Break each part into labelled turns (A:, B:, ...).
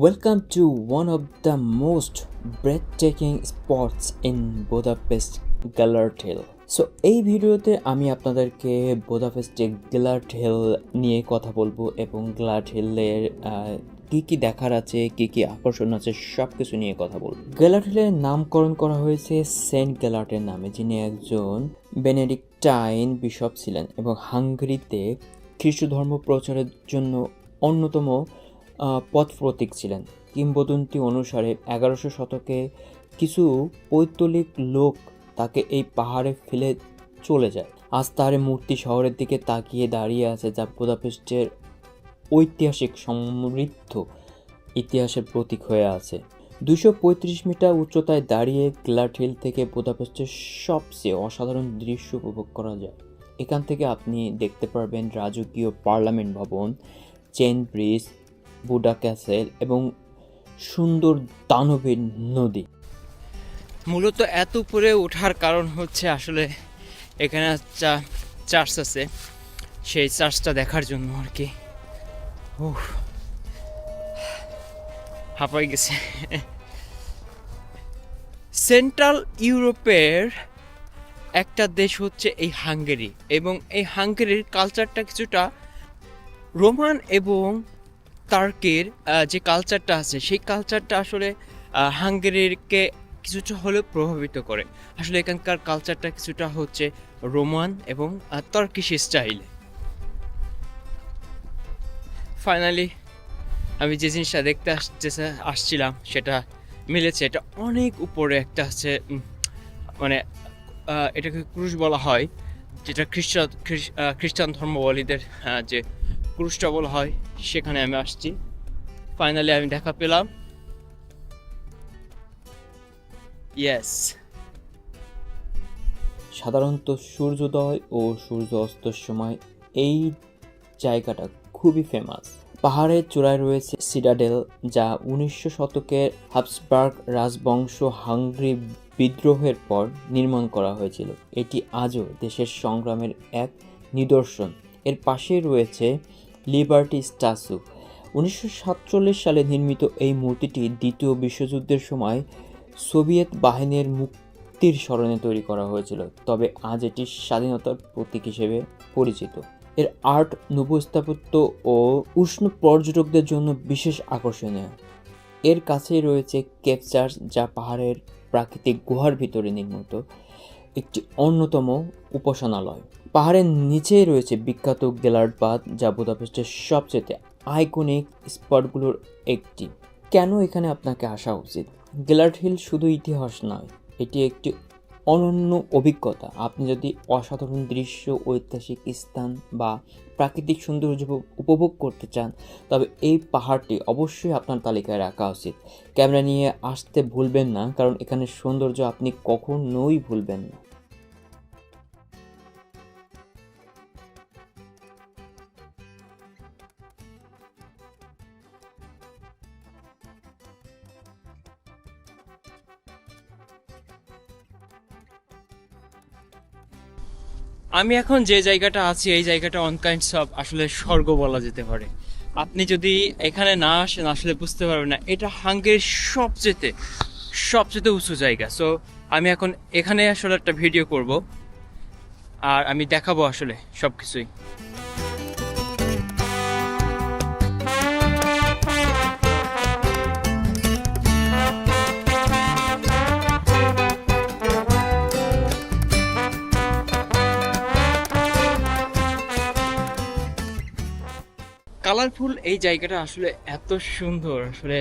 A: Welcome to one of the most breathtaking spots in Budapest, Gellert Hill. So এই ভিডিওতে আমি আপনাদেরকে বুদাপেস্টের গেলার্ট hill নিয়ে কথা বলবো এবং গেলার্ট হিলের কী কী দেখার আছে, কী কী আকর্ষণ আছে সব কিছু নিয়ে কথা বলবো। গেলার্ট হিলের নামকরণ করা হয়েছে সেন্ট গেলার্টের নামে, যিনি একজন বেনেডিক্টাইন বিশপ ছিলেন এবং হাঙ্গেরিতে খ্রিস্ট ধর্ম প্রচারের জন্য অন্যতম পথ প্রতীক ছিলেন। কিংবদন্তি অনুসারে 1100 শতকে কিছু পৈতলিক লোক তাকে এই পাহাড়ে ফেলে চলে যায়। আজ তার মূর্তি শহরের দিকে তাকিয়ে দাঁড়িয়ে আছে, যা বুদাপেস্টের ঐতিহাসিক সমৃদ্ধ ইতিহাসের প্রতীক হয়ে আছে। 235 মিটার উচ্চতায় দাঁড়িয়ে গেলার্ট হিল থেকে বুদাপেস্টের সবচেয়ে অসাধারণ দৃশ্য উপভোগ করা যায়। এখান থেকে আপনি দেখতে পারবেন রাজকীয় পার্লামেন্ট ভবন, চেইন ব্রিজ, বুডা ক্যাসেল এবং সুন্দর দানবের নদী।
B: মূলত এত উপরে ওঠার কারণ হচ্ছে আসলে এখানে চার্চ আছে, সেই চার্চটা দেখার জন্য আর কি। হাঁপাই গেছে। সেন্ট্রাল ইউরোপের একটা দেশ হচ্ছে এই হাঙ্গেরি, এবং এই হাঙ্গেরির কালচারটা কিছুটা রোমান এবং টার্কির যে কালচারটা আছে, সেই কালচারটা আসলে হাঙ্গেরিকে কিছুটা হলেও প্রভাবিত করে। আসলে এখানকার কালচারটা কিছুটা হচ্ছে রোমান এবং টার্কিশ স্টাইলে। ফাইনালি আমি যে জিনিসটা দেখতে আসছিলাম সেটা মিলেছে। এটা অনেক উপরে একটা আছে, মানে এটাকে ক্রুশ বলা হয়, যেটা খ্রিস্টান ধর্মাবলীদের যে ক্রুশটা বলা হয়, সেখানে আমি আসছি। ফাইনালি আমি দেখা পেলাম। ইয়েস।
A: সাধারণত সূর্যোদয় ও সূর্য অস্তের সময় এই জায়গাটা খুবই ফেমাস। পাহাড়ের চূড়ায় রয়েছে সিডাডেল, যা 1900 শতকের হাবসবার্গ রাজবংশ হাঙ্গেরি বিদ্রোহের পর নির্মাণ করা হয়েছিল। এটি আজও দেশের সংগ্রামের এক নিদর্শন। এর পাশেই রয়েছে লিবার্টি স্ট্যাচু। 1947 সালে নির্মিত এই মূর্তিটি দ্বিতীয় বিশ্বযুদ্ধের সময় সোভিয়েত বাহিনীর মুক্তির স্মরণে তৈরি করা হয়েছিল, তবে আজ এটি স্বাধীনতার প্রতীক হিসেবে পরিচিত। এর আর্ট নুভো স্থাপত্য ও উষ্ণ পর্যটকদের জন্য বিশেষ আকর্ষণীয়। এর কাছেই রয়েছে কেপ চার্চ, যা পাহাড়ের প্রাকৃতিক গুহার ভিতরে নির্মিত একটি অন্যতম উপাসনালয়। পাহাড়ের নিচেই রয়েছে বিখ্যাত গেলার্ট বাঁধ, যা বুদাপেস্টের সবচেয়ে আইকনিক স্পটগুলোর একটি। কেন এখানে আপনাকে আসা উচিত? গেলার্ট হিল শুধু ইতিহাস নয়, এটি একটি অনন্য অভিজ্ঞতা। আপনি যদি অসাধারণ দৃশ্য, ঐতিহাসিক স্থান বা প্রাকৃতিক সৌন্দর্য উপভোগ করতে চান, তবে এই পাহাড়টি অবশ্যই আপনার তালিকায় রাখা উচিত। ক্যামেরা নিয়ে আসতে ভুলবেন না, কারণ এখানে সৌন্দর্য আপনি কখনোই ভুলবেন না।
B: আমি এখন যে জায়গাটা আছি, এই জায়গাটা অন কাইন্ডস অফ আসলে স্বর্গ বলা যেতে পারে। আপনি যদি এখানে না আসেন আসলে বুঝতে পারবেন না। এটা হাঙ্গেরির সবচেয়ে উঁচু জায়গা। সো আমি এখন এখানে আসলে একটা ভিডিও করব, আর আমি দেখাবো আসলে সব কিছুই। কালারফুল এই জায়গাটা আসলে এত সুন্দর। আসলে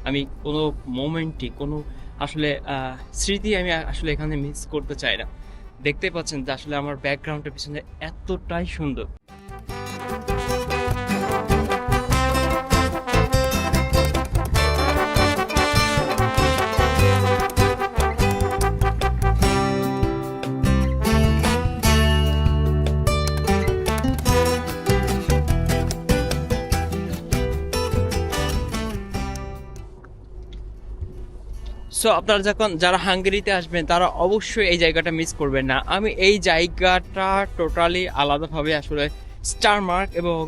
B: আমি কোনো মোমেন্টই, কোনো আসলে স্মৃতি আমি আসলে এখানে মিস করতে চাই না। দেখতে পাচ্ছেন যে আসলে আমার ব্যাকগ্রাউন্ডের পিছনে এতটাই সুন্দর। সো আপনারা যারা হাঙ্গেরিতে আসবেন তারা অবশ্যই এই জায়গাটা মিস করবেন না। আমি এই জায়গাটা টোটালি আলাদাভাবে আসলে স্টার মার্ক এবং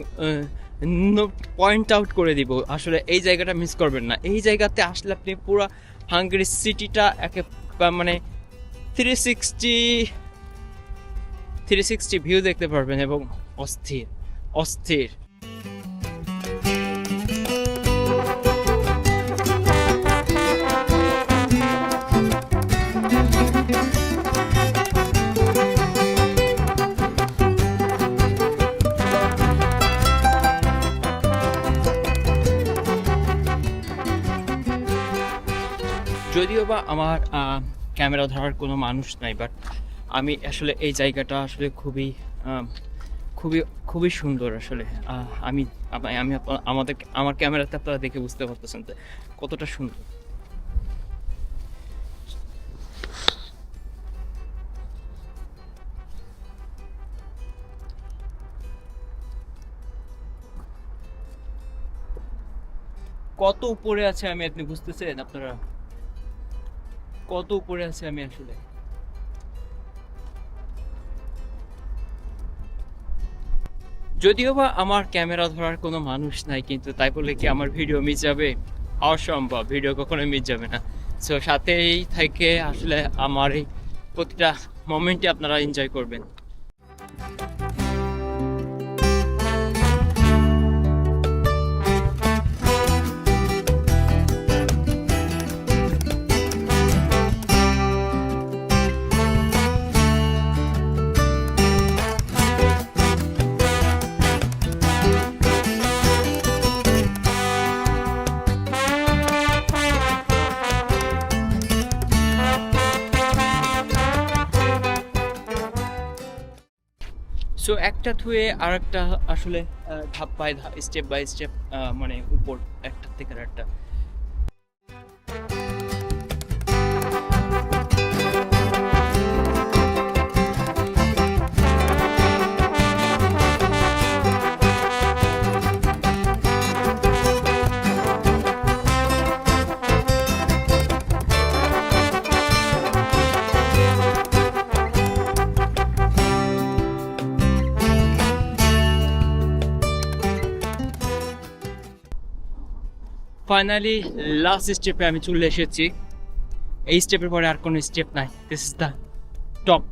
B: পয়েন্ট আউট করে দিব। আসলে এই জায়গাটা মিস করবেন না। এই জায়গাতে আসলে আপনি পুরো হাঙ্গেরি সিটিটা মানে 360 ভিউ দেখতে পারবেন এবং অস্থির অস্থির। যদিও বা আমার ক্যামেরা ধরার কোনো মানুষ নাই, বাট আমি আসলে এই জায়গাটা আসলে খুবই খুবই খুবই সুন্দর আসলে। আমি আমি আমার ক্যামেরাতে আপনারা দেখে বুঝতে পারতেছেন তো কতটা সুন্দর। কত উপরে আছে আমি, আপনি বুঝতেছেন আপনারা কত উপরে আছে আমি আসলে। যদিও বা আমার ক্যামেরা ধরার কোনো মানুষ নাই, কিন্তু তাই বলে কি আমার ভিডিও মিস যাবে? অসম্ভব, ভিডিও কখনো মিস যাবে না। সো সাথেই থেকে আসলে আমার এই প্রতিটা মোমেন্টই আপনারা এনজয় করবেন। সো একটা থুয়ে আর একটা আসলে ধাপ বাই ধাপ, স্টেপ বাই স্টেপ, মানে উপর একটা থেকে একটা। ফাইনালি লাস্ট স্টেপে আমি চলে এসেছি। এই স্টেপের পরে আর কোনো স্টেপ নাই। This is the top.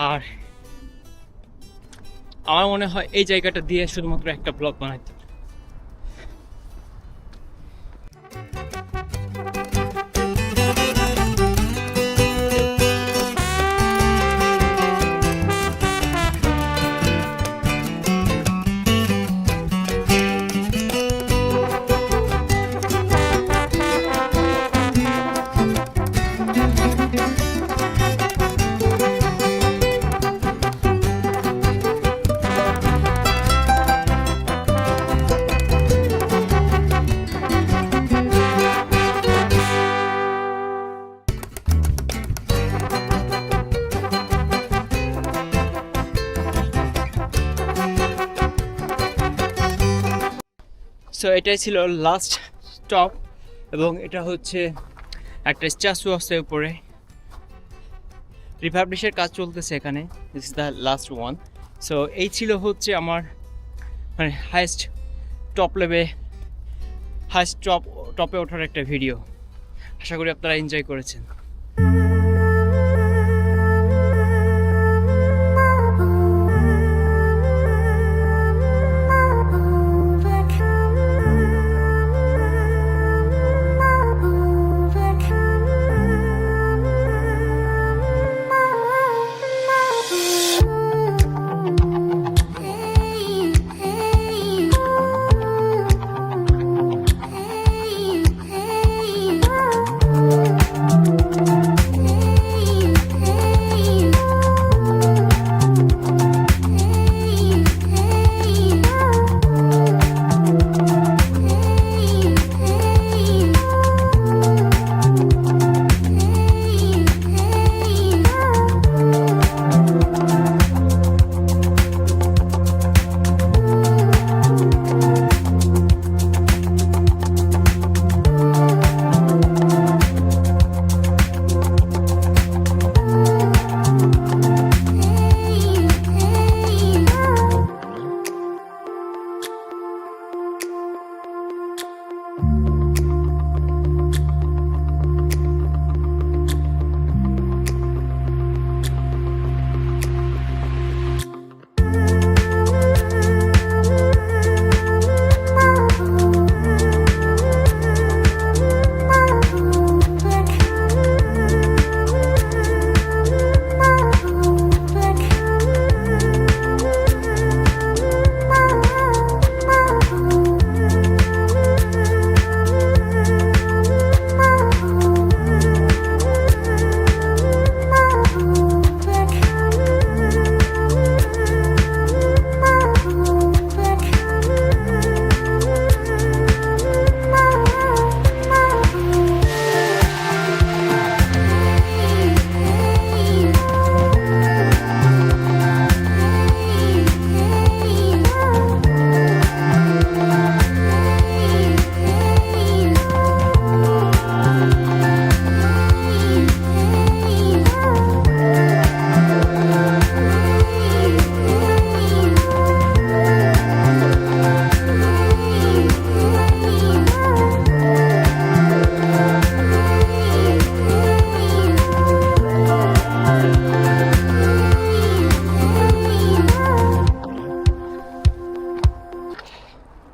B: আর আমার মনে হয় এই জায়গাটা দিয়ে শুধুমাত্র একটা ব্লগ বানাইতে। সো এটাই ছিল লাস্ট স্টপ, এবং এটা হচ্ছে একটা স্ট্যাচু আছে উপরে। রিপাবলিশের কাজ চলতেছে এখানে। This is the last one. So এই ছিল হচ্ছে আমার মানে হাইস্ট টপে ওঠার একটা ভিডিও। আশা করি আপনারা এনজয় করেছেন।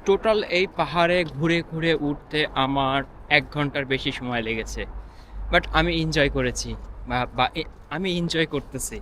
B: টোটাল এই পাহাড়ে ঘুরে ঘুরে উঠতে আমার 1 ঘন্টার বেশি সময় লেগেছে, বাট আমি এনজয় করেছি, আমি এনজয় করতেছি।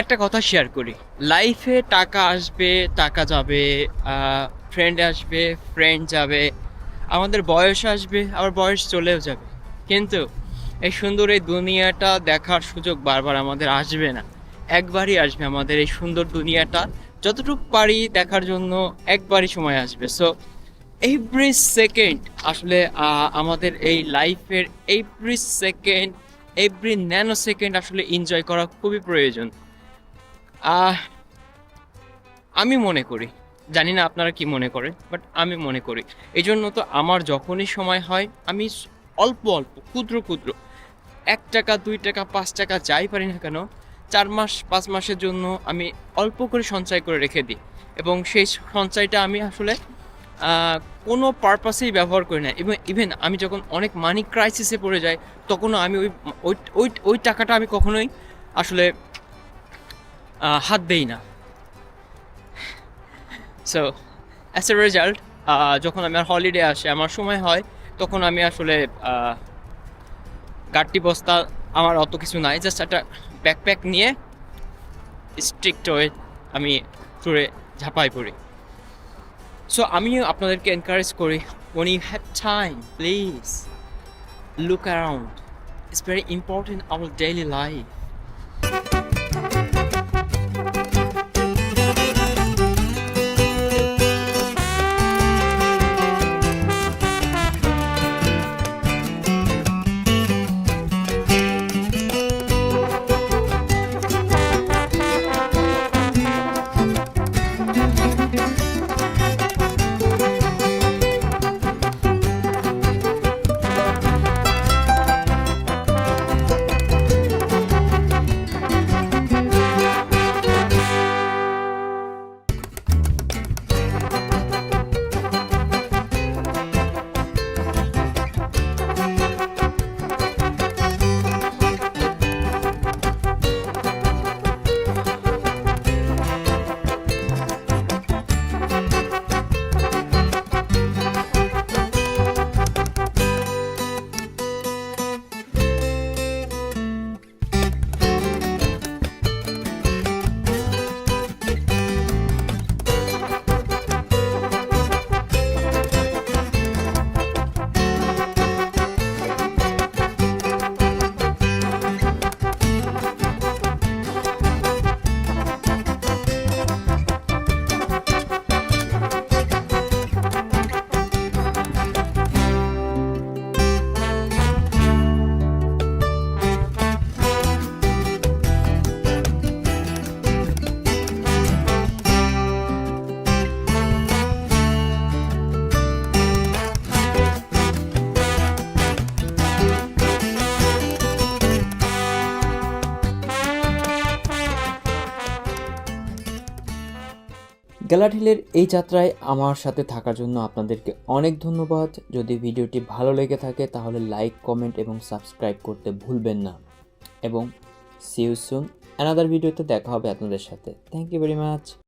B: একটা কথা শেয়ার করি, লাইফে টাকা আসবে, টাকা যাবে, ফ্রেন্ড আসবে, ফ্রেন্ড যাবে, আমাদের বয়স আসবে, আবার বয়স চলেও যাবে, কিন্তু এই সুন্দর এই দুনিয়াটা দেখার সুযোগ বারবার আমাদের আসবে না। একবারই আসবে আমাদের এই সুন্দর দুনিয়াটা, যতটুকু পারি দেখার জন্য একবারই সময় আসবে। সো এভরি সেকেন্ড আসলে আমাদের এই লাইফের every second, every nano second আসলে এনজয় করা খুবই প্রয়োজন। আমি মনে করি, জানি না আপনারা কি মনে করেন, বাট আমি মনে করি এই জন্য তো আমার যখনই সময় হয় আমি অল্প অল্প ক্ষুদ্র ক্ষুদ্র 1 টাকা 2 টাকা 5 টাকা যাই পারি না কেন 4 মাস 5 মাসের জন্য আমি অল্প করে সঞ্চয় করে রেখে দিই, এবং সেই সঞ্চয়টা আমি আসলে কোনো পারপাসেই ব্যবহার করি না। এবং ইভেন আমি যখন অনেক মানি ক্রাইসিসে পড়ে যাই তখনও আমি ওই ওই ওই টাকাটা আমি কখনোই আসলে হাত দেই না। সো অ্যাজ এ রেজাল্ট যখন আমার হলিডে আসে, আমার সময় হয়, তখন আমি আসলে গাড়ি বস্তা আমার অত কিছু নাই, জাস্ট একটা ব্যাকপ্যাক নিয়ে স্ট্রিক্ট হয়ে আমি ট্যুরে ঝাঁপাই পড়ি। সো আমিও আপনাদেরকে এনকারেজ করি, when you have time please look around, it's very important in our daily life.
A: গ্যালাঢিলের এই যাত্রায় আমার সাথে থাকার জন্য আপনাদেরকে অনেক ধন্যবাদ। যদি ভিডিওটি ভালো লেগে থাকে তাহলে লাইক, কমেন্ট এবং সাবস্ক্রাইব করতে ভুলবেন না, এবং সি ইউ সুন অ্যানাদার ভিডিওতে দেখা হবে আপনাদের সাথে। Thank you very much.